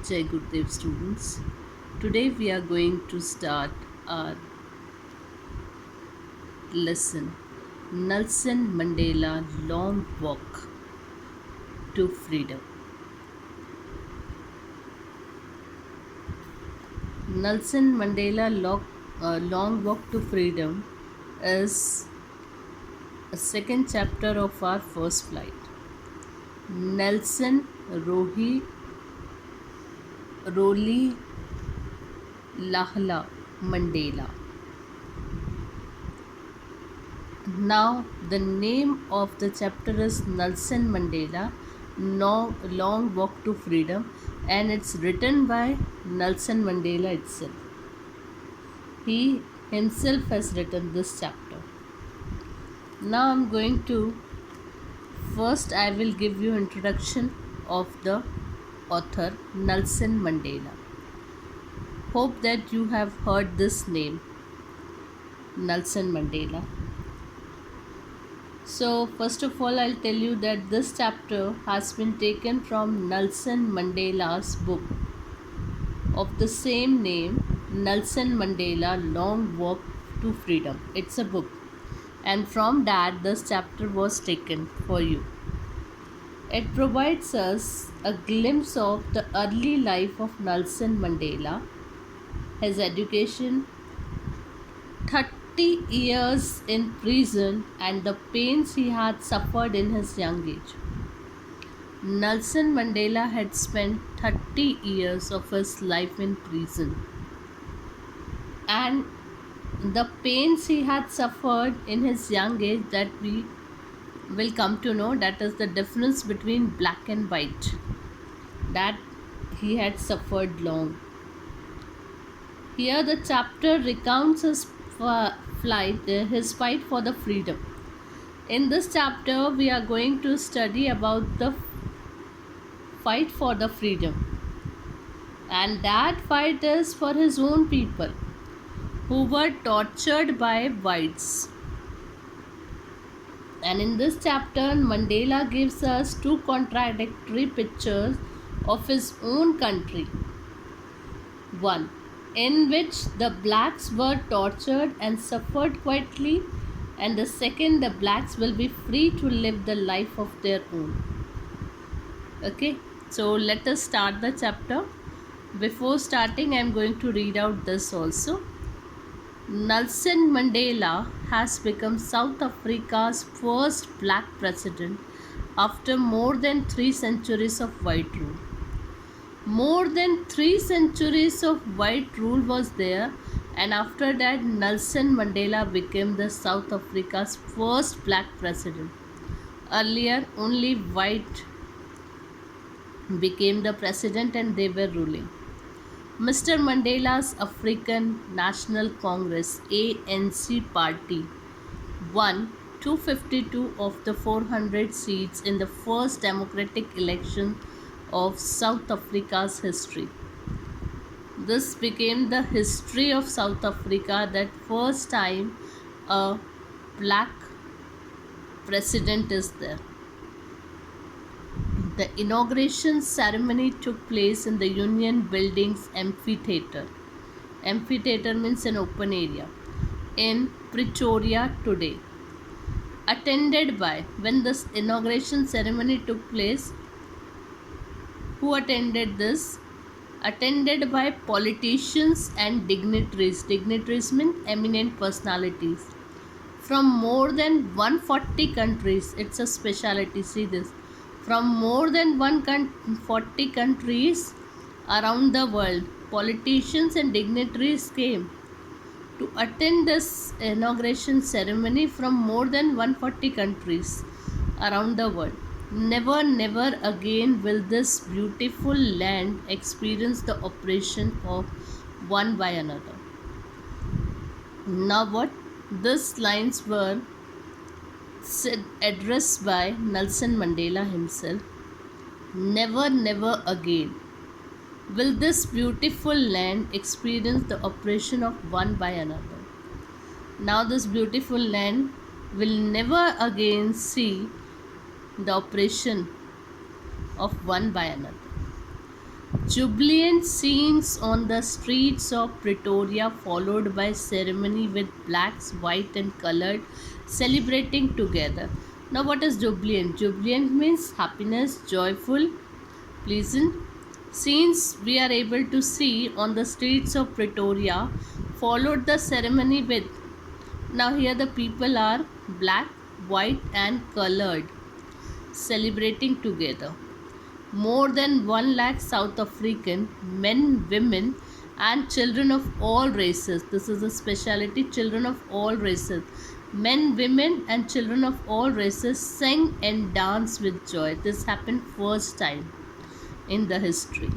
Jai Gurudev students. Today we are going to start our lesson Nelson Mandela Long Walk to Freedom. Nelson Mandela Long Walk to Freedom is a second chapter of our first flight. Nelson Roli Lahla Mandela. Now, the name of the chapter is Nelson Mandela Long Walk to Freedom, and it's written by Nelson Mandela itself. He himself has written this chapter. Now, I'm going to first I will give you introduction of the author Nelson Mandela. Hope that you have heard this name, Nelson Mandela. So, first of all, I'll tell you that this chapter has been taken from Nelson Mandela's book of the same name, Nelson Mandela Long Walk to Freedom. It's a book, and from that, this chapter was taken for you. It provides us a glimpse of the early life of Nelson Mandela, his education, 30 years in prison, and the pains he had suffered in his young age. Nelson Mandela had spent 30 years of his life in prison, and the pains he had suffered in his young age, that we will come to know, that is the difference between black and white, that he had suffered long. Here the chapter recounts his his fight for the freedom. In this chapter, we are going to study about the fight for the freedom, and that fight is for his own people who were tortured by whites. And in this chapter, Mandela gives us two contradictory pictures of his own country. One, in which the blacks were tortured and suffered quietly, and the second, the blacks will be free to live the life of their own. Okay, so let us start the chapter. Before starting, I am going to read out this also. Nelson Mandela has become South Africa's first black president after more than 3 centuries of white rule. More than 3 centuries of white rule was there, and after that Nelson Mandela became the South Africa's first black president. Earlier only white became the president and they were ruling. Mr. Mandela's African National Congress ANC party won 252 of the 400 seats in the first democratic election of South Africa's history. This became the history of South Africa, that first time a black president is there. The inauguration ceremony took place in the Union Buildings Amphitheatre. Amphitheatre means an open area in Pretoria today. Attended by, when this inauguration ceremony took place, who attended this? Attended by politicians and dignitaries. Dignitaries mean eminent personalities from more than 140 countries. It's a speciality, see this. From more than 140 countries around the world, politicians and dignitaries came to attend this inauguration ceremony from more than 140 countries around the world. Never, never again will this beautiful land experience the oppression of one by another. Now what? These lines were addressed by Nelson Mandela himself. Never, never again will this beautiful land experience the oppression of one by another. Now this beautiful land will never again see the oppression of one by another. Jubilant scenes on the streets of Pretoria, followed by ceremony with blacks, white, and colored celebrating together. Now, what is jubilant? Jubilant means happiness, joyful, pleasant. Scenes we are able to see on the streets of Pretoria, followed the ceremony with. Now, here the people are black, white, and colored celebrating together. More than 1 lakh South African men, women, and children of all races. This is a speciality, children of all races. Men, women, and children of all races sang and danced with joy. This happened first time in the history.